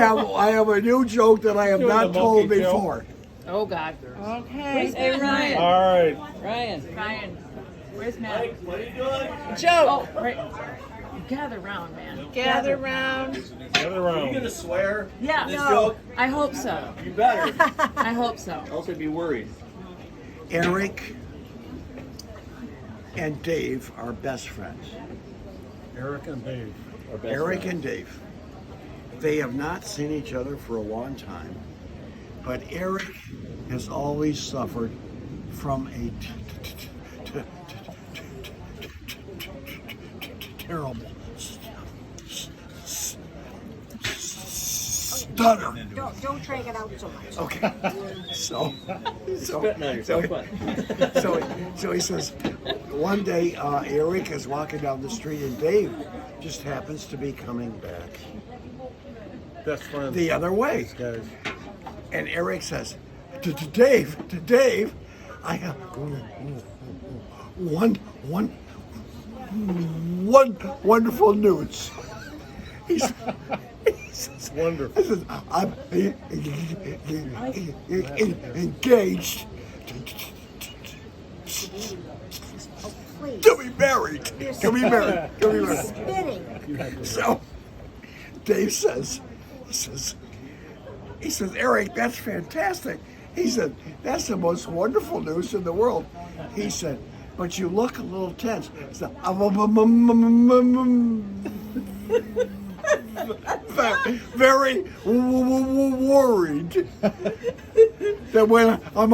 I have a new joke that I have Doing not the told monkey show. before. Oh God. Okay. Hey Ryan. All right. Ryan. Where's Matt? Joe, Oh, right. Gather round, man. gather round. Gather around. gonna swear? Yeah. This joke? I hope so. You better. I hope so. Else I'd be worried. Eric and Dave are best friends. Eric and Dave. Eric and Dave. They have not seen each other for a long time, but Eric has always suffered from a terrible stutter. Don't drag it out so much. Okay, so Spitting on yourself, but so he says, one day Eric is walking down the street and Dave just happens to be coming back Best friends. the other way. Guys. And Eric says, to Dave, I have one wonderful news. He says, Wonderful. He says, I'm engaged Please. to be married. To be married. Spitting. So Dave says, Eric, that's fantastic. He said, that's the most wonderful news in the world. He said, but you look a little tense. He said, very worried that when I'm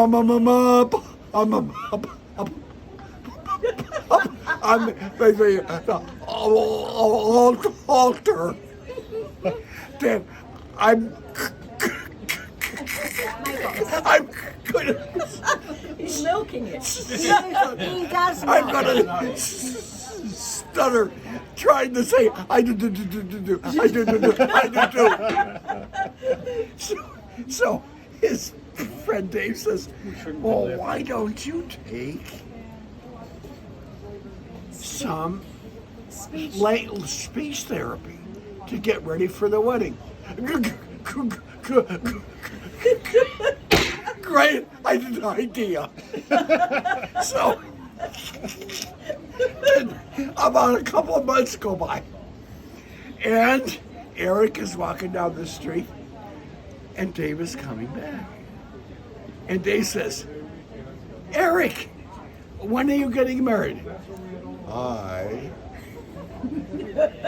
the altar, that I'm gonna. He's milking it. He does I'm not. gonna stutter, trying to say I do. So his friend Dave says, "Well, why don't you take some speech therapy to get ready for the wedding?" Great idea. So about a couple of months go by, and Eric is walking down the street, and Dave is coming back. And Dave says, "Eric, when are you getting married?" "I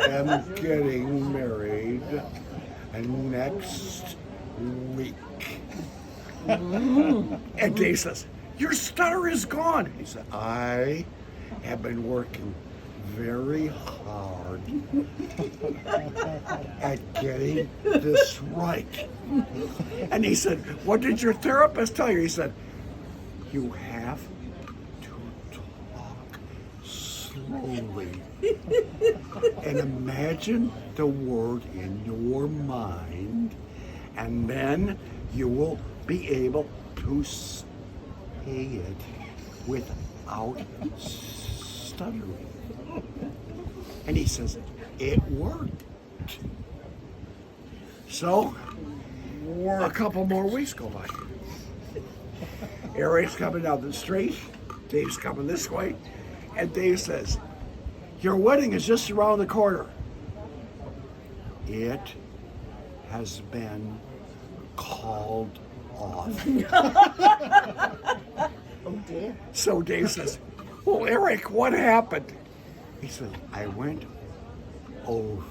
am getting married next week." And Dave says, "Your stutter is gone." He said, "I have been working very hard at getting this right." And he said, "What did your therapist tell you?" He said, "You have to talk slowly and imagine the word in your mind, and then you will be able to say it without stuttering." And he says, it worked. So, a couple more weeks go by. Eric's coming down the street, Dave's coming this way, and Dave says, "Your wedding is just around the corner." "It has been called off." Oh dear. So Dave says, "Well, Eric, what happened?" He said, "I went over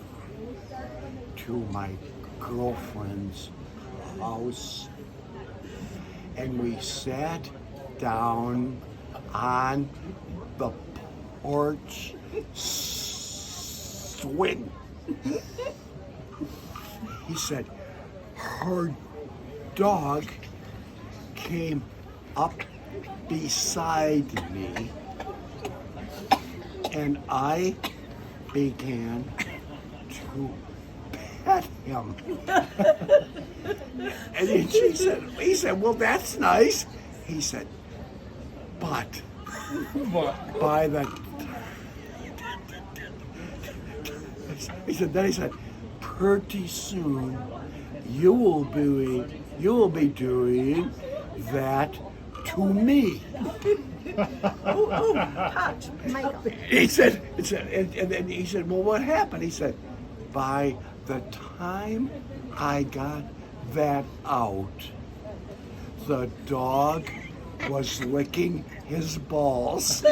to my girlfriend's house and we sat down on the porch swing." He said, "Her dog came up beside me and I began to pet him." And then he said, "Well, that's nice." He said, "But by the," he said, pretty soon you will be doing that to me. Michael. He said, and then he said, well, what happened? He said, by the time I got that out, the dog was licking his balls.